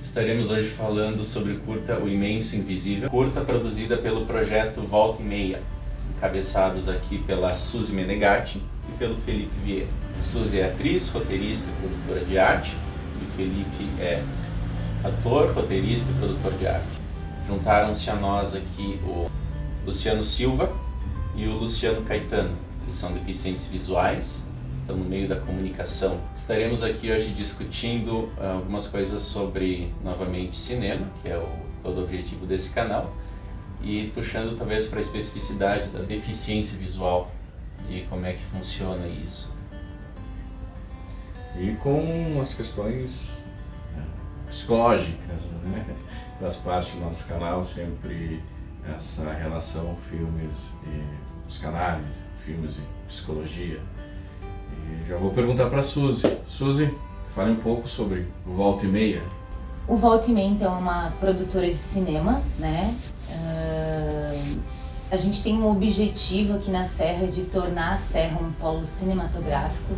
Estaremos hoje falando sobre o curta O Imenso Invisível, curta produzida pelo projeto Volta e Meia, encabeçados aqui pela Suzy Menegatti e pelo Felipe Vieira. A Suzy é atriz, roteirista e produtora de arte, e o Felipe é ator, roteirista e produtor de arte. Juntaram-se a nós aqui o Luciano Silva e o Luciano Caetano. Eles são deficientes visuais, estão no meio da comunicação. Estaremos aqui hoje discutindo algumas coisas sobre, novamente, cinema, que é todo o objetivo desse canal, e puxando talvez para a especificidade da deficiência visual e como é que funciona isso. E com as questões psicológicas, né? Faz parte do nosso canal sempre essa relação filmes e psicanálise, filmes e psicologia. E já vou perguntar para a Suzy. Suzy, fale um pouco sobre o Volta e Meia. O Volta e Meia, então, é uma produtora de cinema, né? A gente tem um objetivo aqui na Serra de tornar a Serra um polo cinematográfico,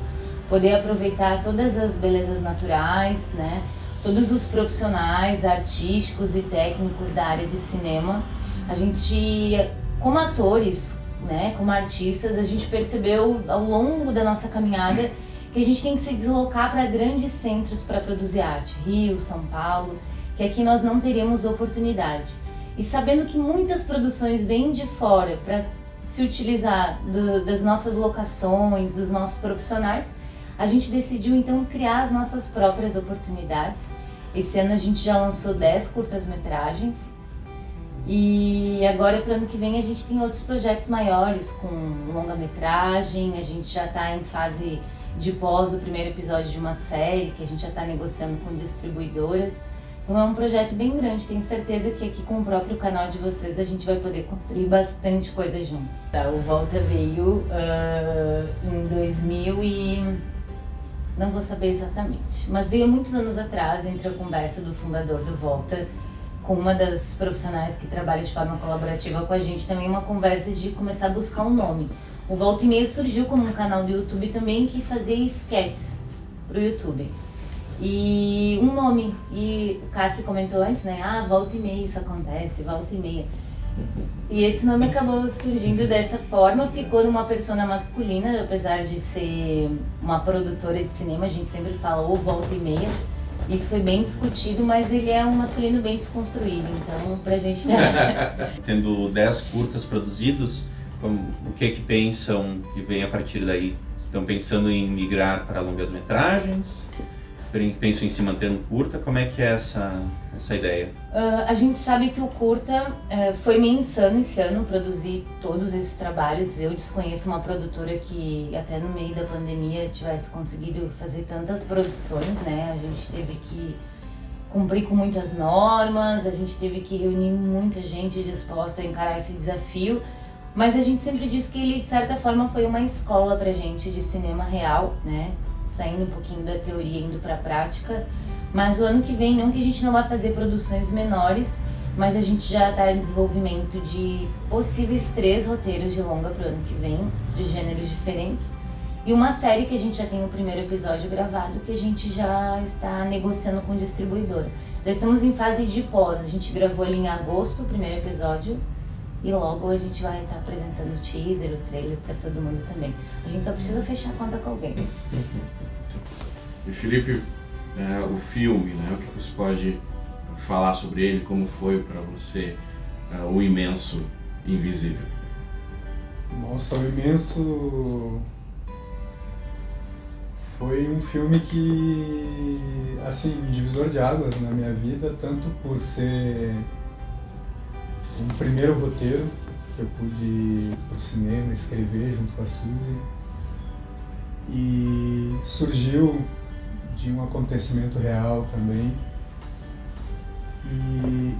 poder aproveitar todas as belezas naturais, né? Todos os profissionais artísticos e técnicos da área de cinema. A gente, como atores, né, como artistas, a gente percebeu ao longo da nossa caminhada que a gente tem que se deslocar para grandes centros para produzir arte, Rio, São Paulo, que aqui nós não teríamos oportunidade. E sabendo que muitas produções vêm de fora para se utilizar das nossas locações, dos nossos profissionais, a gente decidiu então criar as nossas próprias oportunidades. Esse ano a gente já lançou 10 curtas-metragens e agora para o ano que vem a gente tem outros projetos maiores com longa-metragem. A gente já está em fase de pós do primeiro episódio de uma série que a gente já está negociando com distribuidoras. Então é um projeto bem grande, tenho certeza que aqui com o próprio canal de vocês a gente vai poder construir bastante coisa juntos. O Volta veio em 2000 e... não vou saber exatamente, mas veio muitos anos atrás, entre a conversa do fundador do Volta com uma das profissionais que trabalha de forma colaborativa com a gente, também uma conversa de começar a buscar um nome. O Volta e Meia surgiu como um canal do YouTube também que fazia sketches pro YouTube. E um nome, e o Cassi comentou antes, né? Volta e Meia, isso acontece, Volta e Meia. E esse nome acabou surgindo dessa forma, ficou numa persona masculina, apesar de ser uma produtora de cinema, a gente sempre fala o Volta e Meia. Isso foi bem discutido, mas ele é um masculino bem desconstruído, então pra gente Tendo 10 curtas produzidos, o que pensam que vem a partir daí? Estão pensando em migrar para longas metragens? Pensam em se manter no curta? Como é que é essa ideia? A gente sabe que o curta foi meio insano esse ano produzir todos esses trabalhos. Eu desconheço uma produtora que até no meio da pandemia tivesse conseguido fazer tantas produções, né? A gente teve que cumprir com muitas normas, a gente teve que reunir muita gente disposta a encarar esse desafio. Mas a gente sempre diz que ele, de certa forma, foi uma escola pra gente de cinema real, né? Saindo um pouquinho da teoria, indo para a prática. Mas o ano que vem, não que a gente não vá fazer produções menores, mas a gente já está em desenvolvimento de possíveis 3 roteiros de longa para o ano que vem, de gêneros diferentes. E uma série que a gente já tem o primeiro episódio gravado, que a gente já está negociando com distribuidora. Já estamos em fase de pós, a gente gravou ali em agosto o primeiro episódio, e logo a gente vai estar apresentando o teaser, o trailer para todo mundo também. A gente só precisa fechar a conta com alguém. E Felipe, o filme, né? O que você pode falar sobre ele? Como foi para você O Imenso Invisível? Nossa, O Imenso foi um filme que, assim, divisor de águas na minha vida, tanto por ser um primeiro roteiro que eu pude ir pro cinema escrever junto com a Suzy, e surgiu de um acontecimento real também. E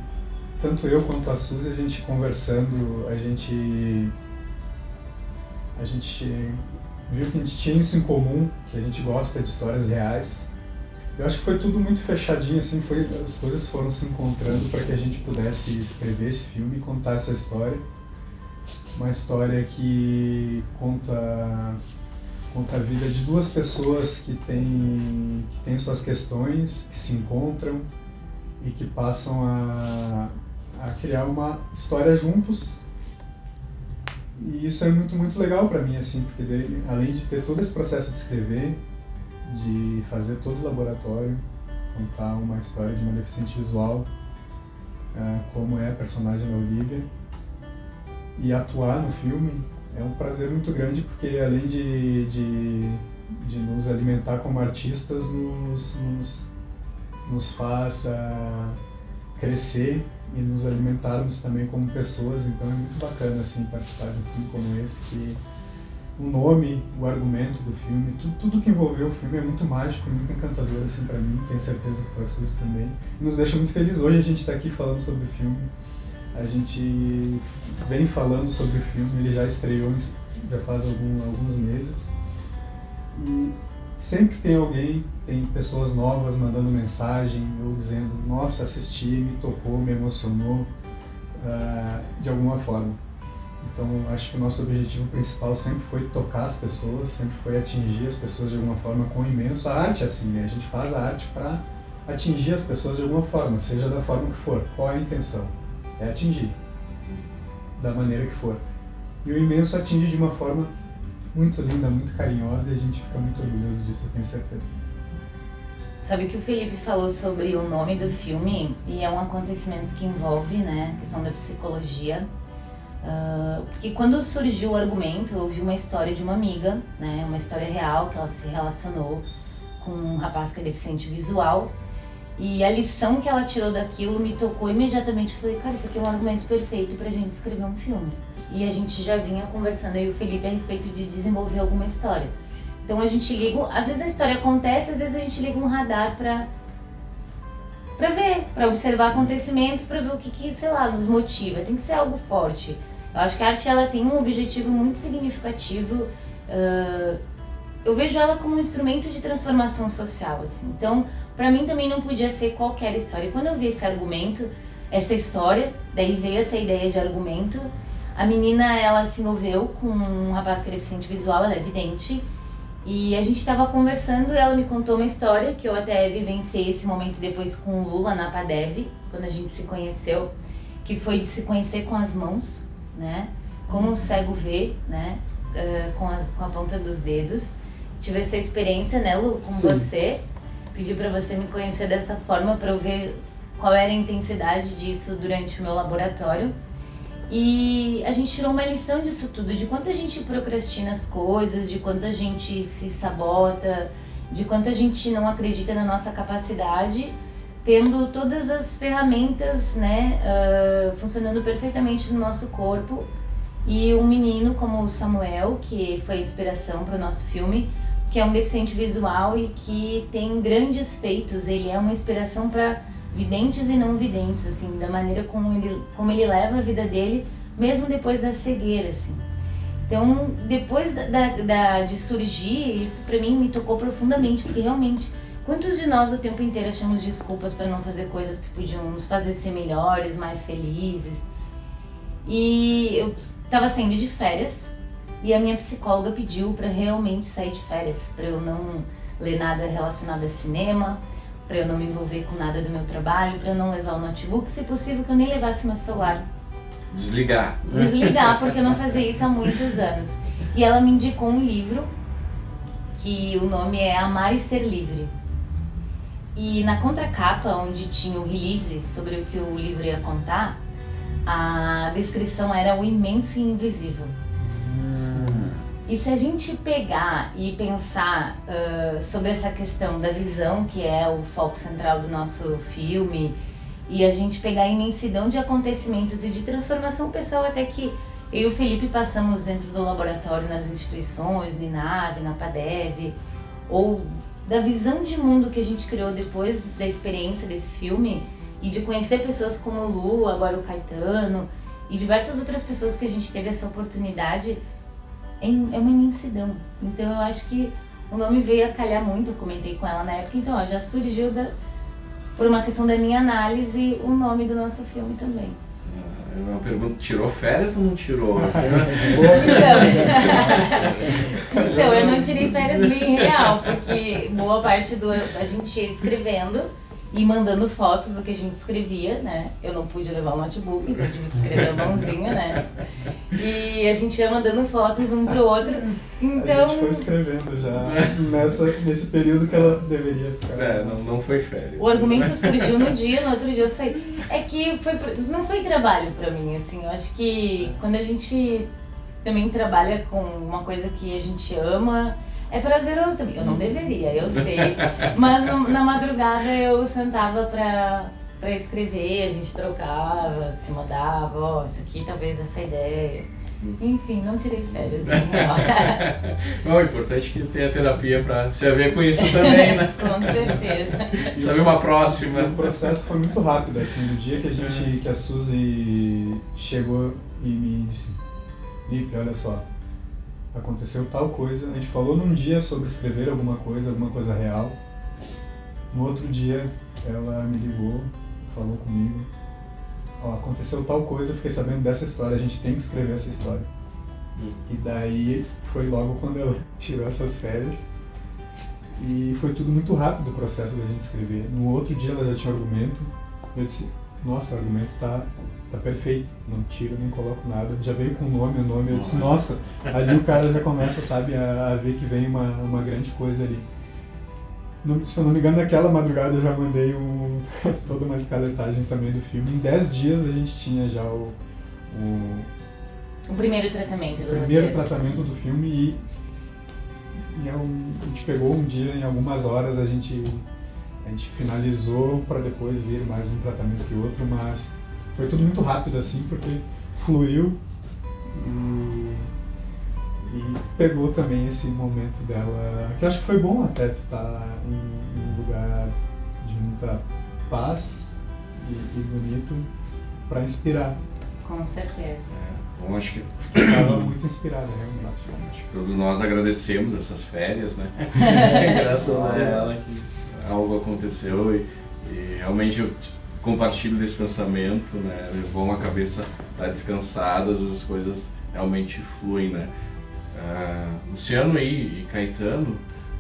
tanto eu quanto a Suzy, a gente conversando, a gente viu que a gente tinha isso em comum, que a gente gosta de histórias reais. Eu acho que foi tudo muito fechadinho, assim, as coisas foram se encontrando para que a gente pudesse escrever esse filme e contar essa história. Uma história que conta a vida de 2 pessoas que têm suas questões, que se encontram e que passam a criar uma história juntos. E isso é muito, muito legal para mim, assim, porque daí, além de ter todo esse processo de escrever, de fazer todo o laboratório, contar uma história de uma deficiente visual, como é a personagem da Olivia, e atuar no filme, é um prazer muito grande, porque além de nos alimentar como artistas, nos faz crescer e nos alimentarmos também como pessoas. Então é muito bacana assim, participar de um filme como esse, que o nome, o argumento do filme, tudo que envolveu o filme é muito mágico, muito encantador assim, para mim, tenho certeza que para a Suzy também. E nos deixa muito feliz hoje a gente estar aqui falando sobre o filme. A gente vem falando sobre o filme, ele já estreou, já faz alguns meses. E sempre tem alguém, tem pessoas novas mandando mensagem ou dizendo: nossa, assisti, me tocou, me emocionou, de alguma forma. Então acho que o nosso objetivo principal sempre foi tocar as pessoas, sempre foi atingir as pessoas de alguma forma com o imenso. A arte é assim, né? A gente faz a arte para atingir as pessoas de alguma forma, seja da forma que for. Qual é a intenção? É atingir, da maneira que for. E o imenso atinge de uma forma muito linda, muito carinhosa, e a gente fica muito orgulhoso disso, eu tenho certeza. Sabe que o Felipe falou sobre o nome do filme, e é um acontecimento que envolve, né, a questão da psicologia. Porque quando surgiu o argumento, eu ouvi uma história de uma amiga, né, uma história real, que ela se relacionou com um rapaz que é deficiente visual, e a lição que ela tirou daquilo me tocou imediatamente. Eu falei: cara, isso aqui é um argumento perfeito pra gente escrever um filme. E a gente já vinha conversando, eu e o Felipe, a respeito de desenvolver alguma história. Então a gente liga, às vezes a história acontece, às vezes a gente liga um radar pra ver, pra observar acontecimentos, pra ver o que, sei lá, nos motiva. Tem que ser algo forte. Eu acho que a arte, ela tem um objetivo muito significativo. Eu vejo ela como um instrumento de transformação social, assim. Então, pra mim também não podia ser qualquer história. E quando eu vi esse argumento, essa história, daí veio essa ideia de argumento. A menina, ela se envolveu com um rapaz que é deficiente visual, ela é vidente. E a gente tava conversando e ela me contou uma história que eu até vivenciei esse momento depois com o Lula na Padev, quando a gente se conheceu, que foi de se conhecer com as mãos, né? Como um cego vê, né? Com a ponta dos dedos. Tive essa experiência, né, Lu, com Sim. você. Pedi pra você me conhecer dessa forma pra eu ver qual era a intensidade disso durante o meu laboratório. E a gente tirou uma lição disso tudo, de quanto a gente procrastina as coisas, de quanto a gente se sabota, de quanto a gente não acredita na nossa capacidade, tendo todas as ferramentas, né, funcionando perfeitamente no nosso corpo. E um menino como o Samuel, que foi a inspiração para o nosso filme, que é um deficiente visual e que tem grandes feitos. Ele é uma inspiração para videntes e não videntes, assim, da maneira como ele leva a vida dele, mesmo depois da cegueira, assim. Então, depois de surgir, isso pra mim me tocou profundamente, porque realmente, quantos de nós o tempo inteiro achamos desculpas para não fazer coisas que podiam nos fazer ser melhores, mais felizes? E eu tava saindo de férias, e a minha psicóloga pediu para realmente sair de férias, para eu não ler nada relacionado a cinema, para eu não me envolver com nada do meu trabalho, para eu não levar o notebook, se possível que eu nem levasse meu celular. Desligar. Desligar, porque eu não fazia isso há muitos anos. E ela me indicou um livro, que o nome é Amar e Ser Livre. E na contracapa, onde tinha o release sobre o que o livro ia contar, a descrição era o imenso e invisível. E se a gente pegar e pensar sobre essa questão da visão, que é o foco central do nosso filme, e a gente pegar a imensidão de acontecimentos e de transformação pessoal, até que eu e o Felipe passamos dentro do laboratório, nas instituições, no INAV, na Padev, ou da visão de mundo que a gente criou depois da experiência desse filme, e de conhecer pessoas como o Lu, agora o Caetano, e diversas outras pessoas que a gente teve essa oportunidade, é uma imensidão. Então eu acho que o nome veio a calhar muito, eu comentei com ela na época, então ó, já surgiu por uma questão da minha análise o nome do nosso filme também. Eu pergunto, tirou férias ou não tirou? Então, eu não tirei férias bem real, porque boa parte a gente ia escrevendo e mandando fotos do que a gente escrevia, né? Eu não pude levar o notebook, então eu tive que escrever a mãozinha, né? E a gente ia mandando fotos um pro outro. Então... A gente foi escrevendo já nesse período que ela deveria ficar. Não foi férias. O argumento surgiu no outro dia eu saí. É que não foi trabalho pra mim, assim. Eu acho que quando a gente também trabalha com uma coisa que a gente ama, é prazeroso também. Eu não deveria, eu sei. Mas na madrugada eu sentava pra escrever, a gente trocava, se mandava, isso aqui talvez essa ideia. Enfim, não tirei férias. O importante é que tenha terapia pra se haver com isso também, né? Com certeza. Sabe uma próxima. O processo foi muito rápido, assim, no dia que a Suzy chegou e me disse: Lipe, olha só, aconteceu tal coisa, a gente falou num dia sobre escrever alguma coisa real. No outro dia ela me ligou, falou comigo: ó, aconteceu tal coisa, fiquei sabendo dessa história, a gente tem que escrever essa história. E daí foi logo quando ela tirou essas férias. E foi tudo muito rápido o processo da gente escrever. No outro dia ela já tinha argumento. Eu disse: nossa, o argumento tá perfeito, não tiro nem coloco nada. Já veio com o nome, eu disse: nossa, ali o cara já começa, sabe, a ver que vem uma grande coisa ali. Se eu não me engano, naquela madrugada eu já mandei toda uma escaletagem também do filme. Em 10 dias a gente tinha já o primeiro tratamento do tratamento do filme e a gente pegou um dia, em algumas horas a gente finalizou para depois vir mais um tratamento que outro, mas foi tudo muito rápido assim, porque fluiu e pegou também esse momento dela, que eu acho que foi bom até tu estar em um lugar de muita paz e bonito para inspirar. Com certeza. Bom, acho que estava muito inspirada, realmente. Acho que todos nós agradecemos essas férias, né? Graças a ela que algo aconteceu e realmente eu compartilho desse pensamento, né? É bom a cabeça estar descansada, as coisas realmente fluem, né? Luciano e Caetano,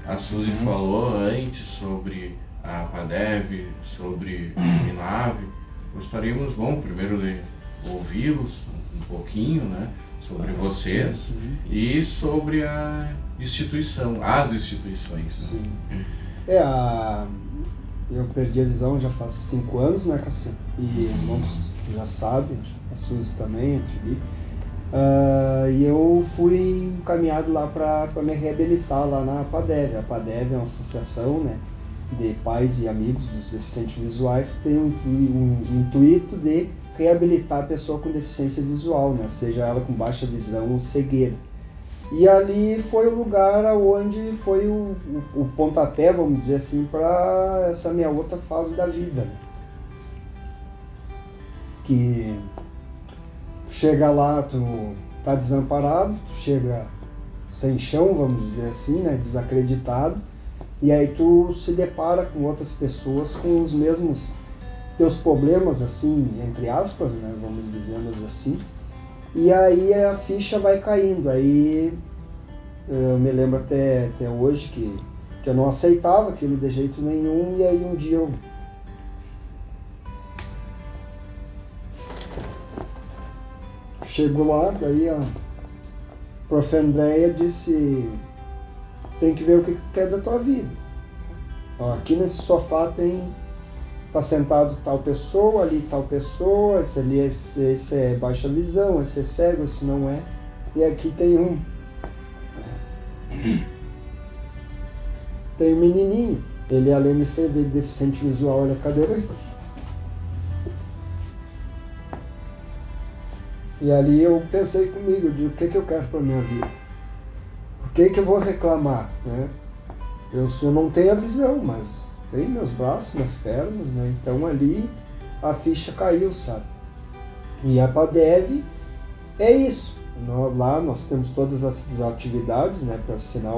a Suzy falou antes sobre a Padev, sobre a Minave. Gostaríamos, primeiro de ouvi-los um pouquinho, né, sobre vocês e sobre as instituições. Sim. Eu perdi a visão já faz 5 anos, né, Cassim? E muitos já sabem, a Suzy também, o Felipe. E eu fui encaminhado lá para me reabilitar lá na Padev. A Padev é uma associação, né, de pais e amigos dos deficientes visuais que tem um intuito de reabilitar a pessoa com deficiência visual, né, seja ela com baixa visão ou cegueira. E ali foi o lugar onde foi o pontapé, vamos dizer assim, para essa minha outra fase da vida. Que chega lá, tu tá desamparado, tu chega sem chão, vamos dizer assim, né, desacreditado, e aí tu se depara com outras pessoas com os mesmos teus problemas, assim, entre aspas, né, vamos dizendo assim, e aí a ficha vai caindo. Aí eu me lembro até hoje que eu não aceitava aquilo de jeito nenhum, e aí um dia eu chego lá, daí a prof. Andréia disse: tem que ver o que tu quer da tua vida. Então, aqui nesse sofá tá sentado tal pessoa, ali tal pessoa, esse é baixa visão, esse é cego, esse não é. E aqui tem um menininho, ele além de ser deficiente visual, ele é cadeirante. E ali eu pensei comigo, eu digo: o que eu quero para minha vida? Por que eu vou reclamar, né? Eu não tenho a visão, mas tenho meus braços, minhas pernas, né? Então ali a ficha caiu, sabe? E a Padev é isso. Lá nós temos todas as atividades, né, para ensinar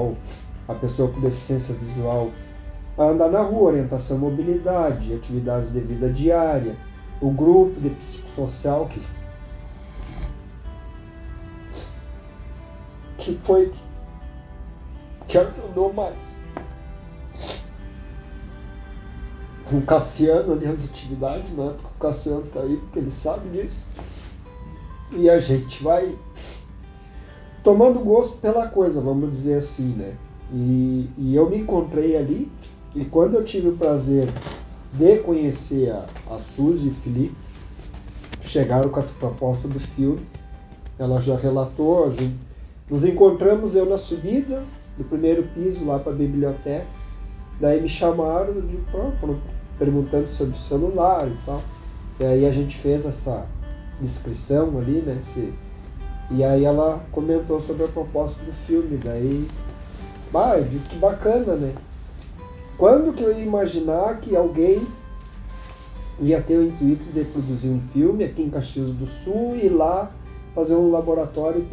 a pessoa com deficiência visual a andar na rua, orientação, mobilidade, atividades de vida diária, o grupo de psicossocial que foi que ajudou mais. com o Cassiano ali as atividades, né? Porque o Cassiano tá aí, porque ele sabe disso. E a gente vai tomando gosto pela coisa, vamos dizer assim, né? E eu me encontrei ali, e quando eu tive o prazer de conhecer a Suzy e o Felipe, chegaram com essa proposta do filme, ela já relatou, nos encontramos eu na subida do primeiro piso lá para a biblioteca, daí me chamaram perguntando sobre o celular e tal, e aí a gente fez essa descrição ali, né, e aí ela comentou sobre a proposta do filme, daí, que bacana, né? Quando que eu ia imaginar que alguém ia ter o intuito de produzir um filme aqui em Caxias do Sul e ir lá fazer um laboratório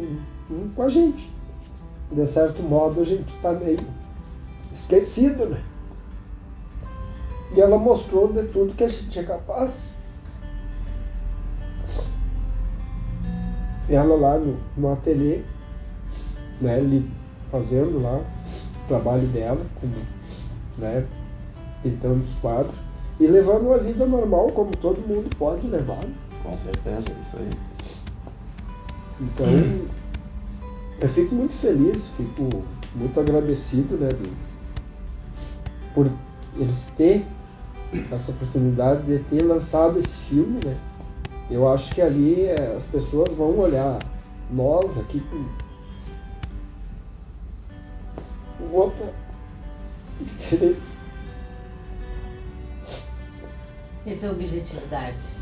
com a gente? De certo modo a gente está meio esquecido, né? E ela mostrou de tudo que a gente é capaz. Ela lá no ateliê, né, ali fazendo lá o trabalho dela, como, né, pintando os quadros e levando uma vida normal como todo mundo pode levar. Com certeza, isso aí. Então, eu fico muito feliz, fico muito agradecido, né, por eles terem essa oportunidade de ter lançado esse filme, né. Eu acho que ali as pessoas vão olhar nós aqui com outra diferença. Esse é o objetivo da arte.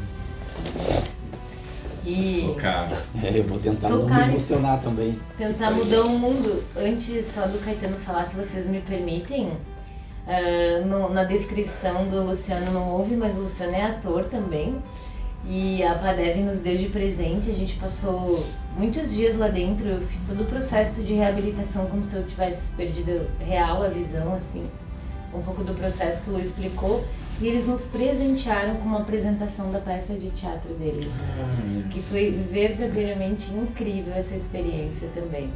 E Tocar. Eu vou tentar não Tocar me emocionar também. tentar mudar o mundo. Antes só do Caetano falar, se vocês me permitem, na descrição do Luciano não houve, mas o Luciano é ator também. E a Padev nos deu de presente, a gente passou muitos dias lá dentro, eu fiz todo o processo de reabilitação como se eu tivesse perdido real a visão, assim, um pouco do processo que o Lu explicou, e eles nos presentearam com uma apresentação da peça de teatro deles, que foi verdadeiramente incrível essa experiência também.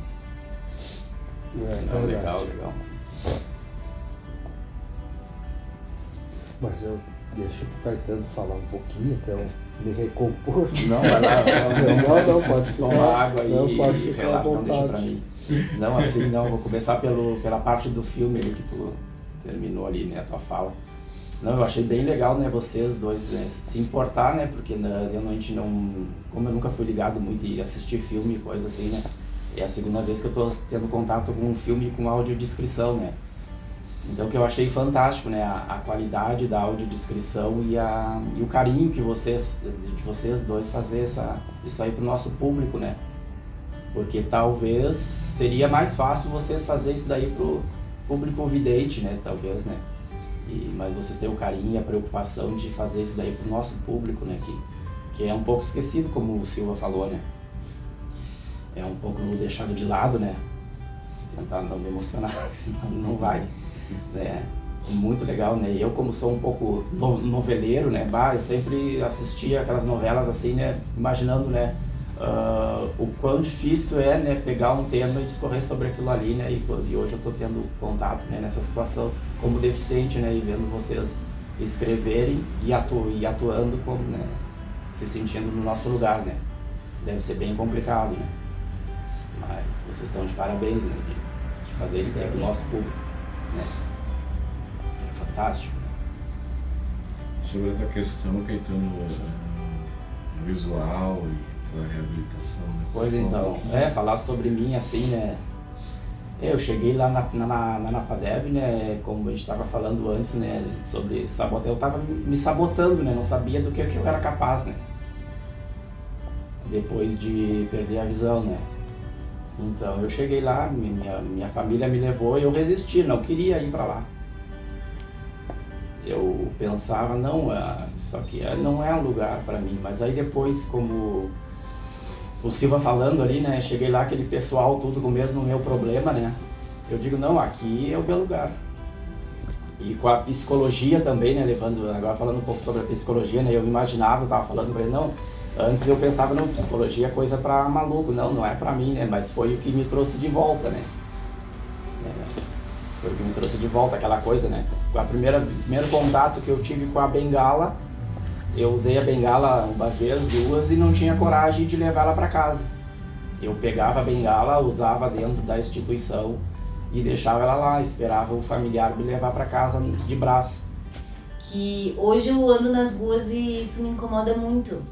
Não, legal. Mas eu deixo o Caetano falar um pouquinho até eu me recompor. Não, vai lá. Não, pode ficar. Toma água Não, pode e ficar à relaxa, não deixa pra vontade. mim. Não, assim, não. Vou começar pela parte do filme ali que tu terminou ali, né, a tua fala. Não, eu achei bem legal, né, vocês dois, né, se importar, né, porque a gente não... Como eu nunca fui ligado muito em assistir filme e coisa assim, né, é a segunda vez que eu tô tendo contato com um filme com audiodescrição, né. Então, que eu achei fantástico, né, a qualidade da audiodescrição e o carinho que de vocês dois fazer isso aí pro nosso público, né. Porque talvez seria mais fácil vocês fazer isso daí pro público vidente, né, talvez, né. Mas vocês têm o carinho e a preocupação de fazer isso daí pro nosso público, né, que é um pouco esquecido, como o Silva falou, né. É um pouco deixado de lado, né. Tentar não me emocionar, senão não vai, né. Muito legal, né. E eu, como sou um pouco noveleiro, né, eu sempre assistia aquelas novelas assim, né, imaginando, né, o quão difícil é, né, pegar um tema e discorrer sobre aquilo ali, né, e hoje eu estou tendo contato, né, nessa situação como deficiente, né, e vendo vocês escreverem e atuando como, né, se sentindo no nosso lugar, né. Deve ser bem complicado, né, mas vocês estão de parabéns, né, de fazer isso daí pro nosso público, né. É fantástico. Sobre a tua questão, Caetano, visual e pela reabilitação, né? Pois então, falar sobre mim assim, né, eu cheguei lá na Napadev, né, como a gente estava falando antes, né, sobre sabotar, eu estava me sabotando, né, não sabia do que eu era capaz, né, depois de perder a visão, né. Então eu cheguei lá, minha família me levou e eu resisti, não queria ir para lá. Eu pensava, não, isso aqui não é um lugar para mim, mas aí depois, como o Silva falando ali, né, cheguei lá, aquele pessoal tudo com o mesmo meu problema, né, eu digo, não, aqui é o meu lugar. E com a psicologia também, né, agora falando um pouco sobre a psicologia, né, eu imaginava, eu tava falando pra ele, não, antes eu pensava, não, psicologia é coisa pra maluco, não é pra mim, né, mas foi o que me trouxe de volta, né, foi o que me me trouxe de volta aquela coisa, né? Primeiro contato que eu tive com a bengala, eu usei a bengala uma vez, duas e não tinha coragem de levar ela para casa. Eu pegava a bengala, usava dentro da instituição e deixava ela lá, esperava o familiar me levar para casa de braço. Que hoje eu ando nas ruas e isso me incomoda muito.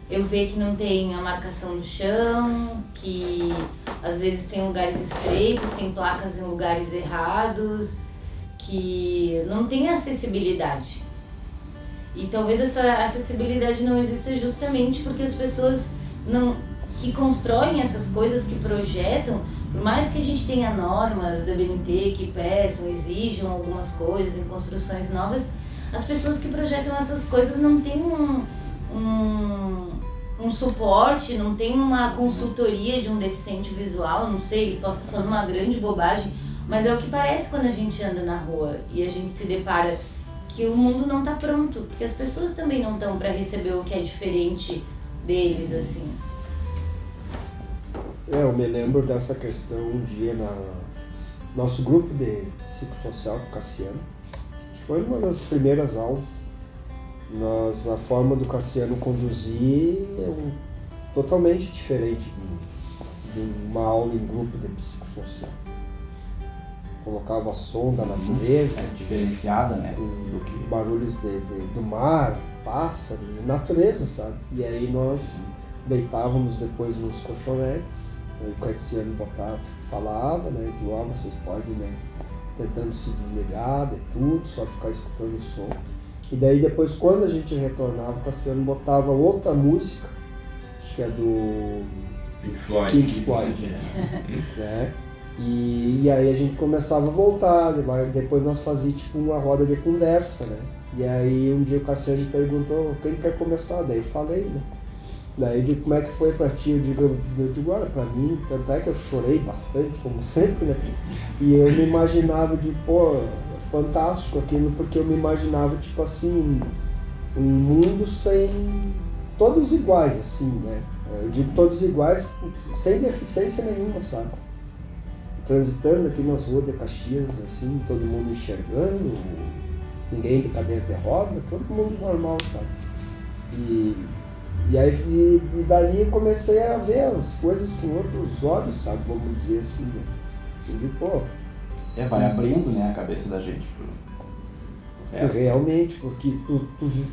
Eu vejo que não tem a marcação no chão, que às vezes tem lugares estreitos, tem placas em lugares errados, que não tem acessibilidade. E talvez essa acessibilidade não exista justamente porque as pessoas que constroem essas coisas, que projetam, por mais que a gente tenha normas do BNT que peçam, exijam algumas coisas em construções novas, as pessoas que projetam essas coisas não têm um suporte, não tem uma consultoria de um deficiente visual, não sei, posso estar falando uma grande bobagem, mas é o que parece quando a gente anda na rua e a gente se depara que o mundo não está pronto, porque as pessoas também não estão para receber o que é diferente deles, assim. Eu me lembro dessa questão um dia nosso grupo de psicossocial com o Cassiano, que foi uma das primeiras aulas. A forma do Cassiano conduzir é totalmente diferente de uma aula em grupo de psicossocial. Colocava som da natureza, diferenciada, né? Barulhos do mar, pássaro, natureza, sabe? E aí nós deitávamos depois nos colchonetes, o Cassiano falava, né? De vocês podem, né? Tentando se desligar de tudo, só ficar escutando o som. E daí depois, quando a gente retornava, o Cassiano botava outra música, acho que é do Pink Floyd, né? E aí a gente começava a voltar, depois nós fazíamos tipo uma roda de conversa, né? E aí um dia o Cassiano perguntou, quem quer começar? Daí eu falei, né? Daí eu digo, como é que foi pra ti? Eu digo, olha, pra mim, tanto é que eu chorei bastante, como sempre, né? E eu me imaginava de, fantástico aquilo, porque eu me imaginava, tipo assim, um mundo sem... todos iguais, assim, né? Eu digo todos iguais, sem deficiência nenhuma, sabe? Transitando aqui nas ruas de Caxias, assim, todo mundo enxergando, ninguém de cadeira de roda, todo mundo normal, sabe? E aí, dali eu comecei a ver as coisas com outros olhos, sabe? Vamos dizer assim, né? Vai abrindo, né, a cabeça da gente pro realmente, porque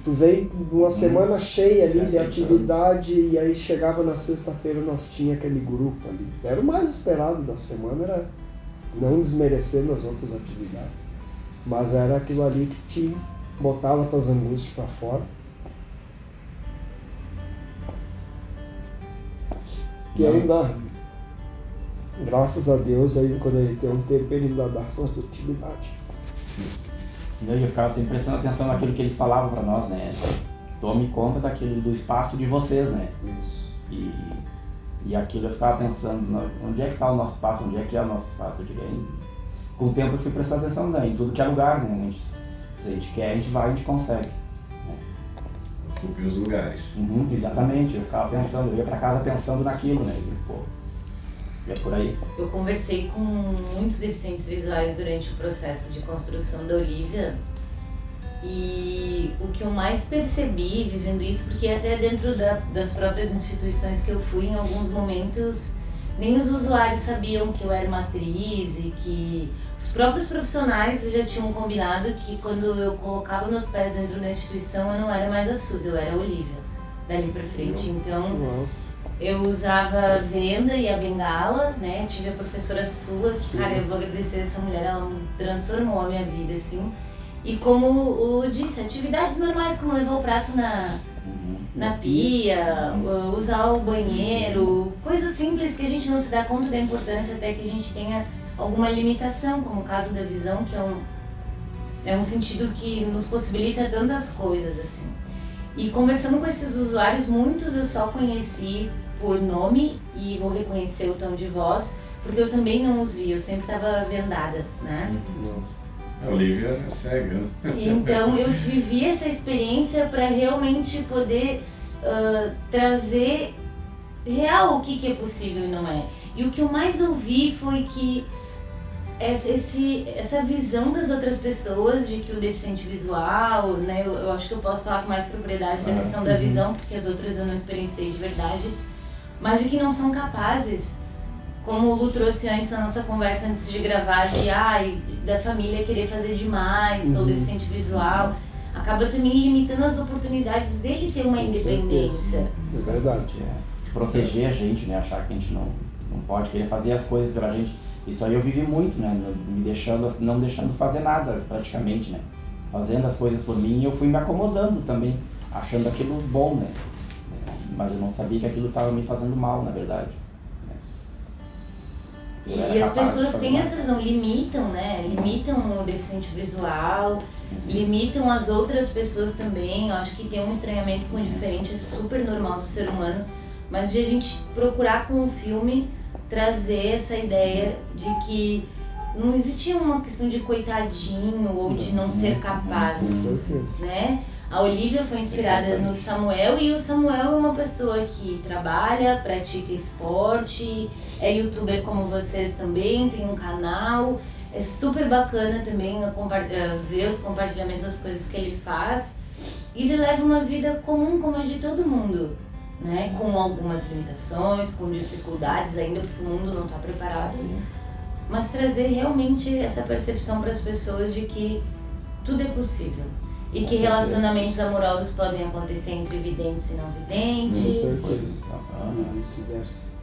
tu vem numa semana cheia ali de atividade e aí chegava na sexta-feira nós tinha aquele grupo ali. Era o mais esperado da semana, era não desmerecendo as outras atividades, mas era aquilo ali que te botava tuas angústias para fora. E ainda, graças a Deus, aí quando ele tem um tempo, ele ainda dá essa atividade. Eu ficava sempre prestando atenção naquilo que ele falava para nós, né? Tome conta do espaço de vocês, né? Isso. E aquilo eu ficava pensando, onde é que está o nosso espaço, onde é que é o nosso espaço? Com o tempo eu fui prestando atenção, né? Em tudo que é lugar, né? Se a gente quer, a gente vai, a gente consegue. Né? Ocupe os lugares. Exatamente, eu ficava pensando, eu ia para casa pensando naquilo, né? É por aí. Eu conversei com muitos deficientes visuais durante o processo de construção da Olivia e o que eu mais percebi vivendo isso, porque até dentro das próprias instituições que eu fui, em alguns momentos nem os usuários sabiam que eu era uma atriz e que os próprios profissionais já tinham combinado que quando eu colocava meus pés dentro da instituição eu não era mais a Suzy, eu era a Olivia, dali pra frente. Então, eu usava a venda e a bengala, né? Tive a professora Sula, que, cara, eu vou agradecer essa mulher, ela transformou a minha vida, assim. E como o disse, atividades normais, como levar o prato na pia, usar o banheiro, coisas simples que a gente não se dá conta da importância até que a gente tenha alguma limitação, como o caso da visão, que é um sentido que nos possibilita tantas coisas, assim. E conversando com esses usuários, muitos eu só conheci por nome e vou reconhecer o tom de voz, porque eu também não os vi, eu sempre estava vendada, né? Nossa. A Olivia é cega. Então eu vivi essa experiência para realmente poder trazer real o que é possível e não é. E o que eu mais ouvi foi que essa visão das outras pessoas de que o deficiente visual, né, eu acho que eu posso falar com mais propriedade da questão da visão, porque as outras eu não experienciei de verdade, mas de que não são capazes, como o Lu trouxe antes na nossa conversa antes de gravar, da família querer fazer demais pelo deficiente visual, acaba também limitando as oportunidades dele ter uma independência. É verdade. Proteger a gente, né? Achar que a gente não pode querer fazer as coisas pra gente. Isso aí eu vivi muito, né? Não deixando fazer nada, praticamente, né? Fazendo as coisas por mim, e eu fui me acomodando também, achando aquilo bom, né? Mas eu não sabia que aquilo estava me fazendo mal, na verdade. E as pessoas têm essa visão, limitam, né? Limitam o deficiente visual, limitam as outras pessoas também. Eu acho que tem um estranhamento com o diferente, é super normal do ser humano, mas de a gente procurar com o filme trazer essa ideia de que não existia uma questão de coitadinho ou de não ser capaz, né? A Olivia foi inspirada no Samuel, e o Samuel é uma pessoa que trabalha, pratica esporte, é youtuber como vocês também, tem um canal. É super bacana também ver os compartilhamentos das coisas que ele faz. E ele leva uma vida comum como a de todo mundo, né? Com algumas limitações, com dificuldades ainda, porque o mundo não está preparado. Sim. Mas trazer realmente essa percepção para as pessoas de que tudo é possível. E que relacionamentos amorosos podem acontecer entre videntes e não videntes. Com certeza. E vice-versa.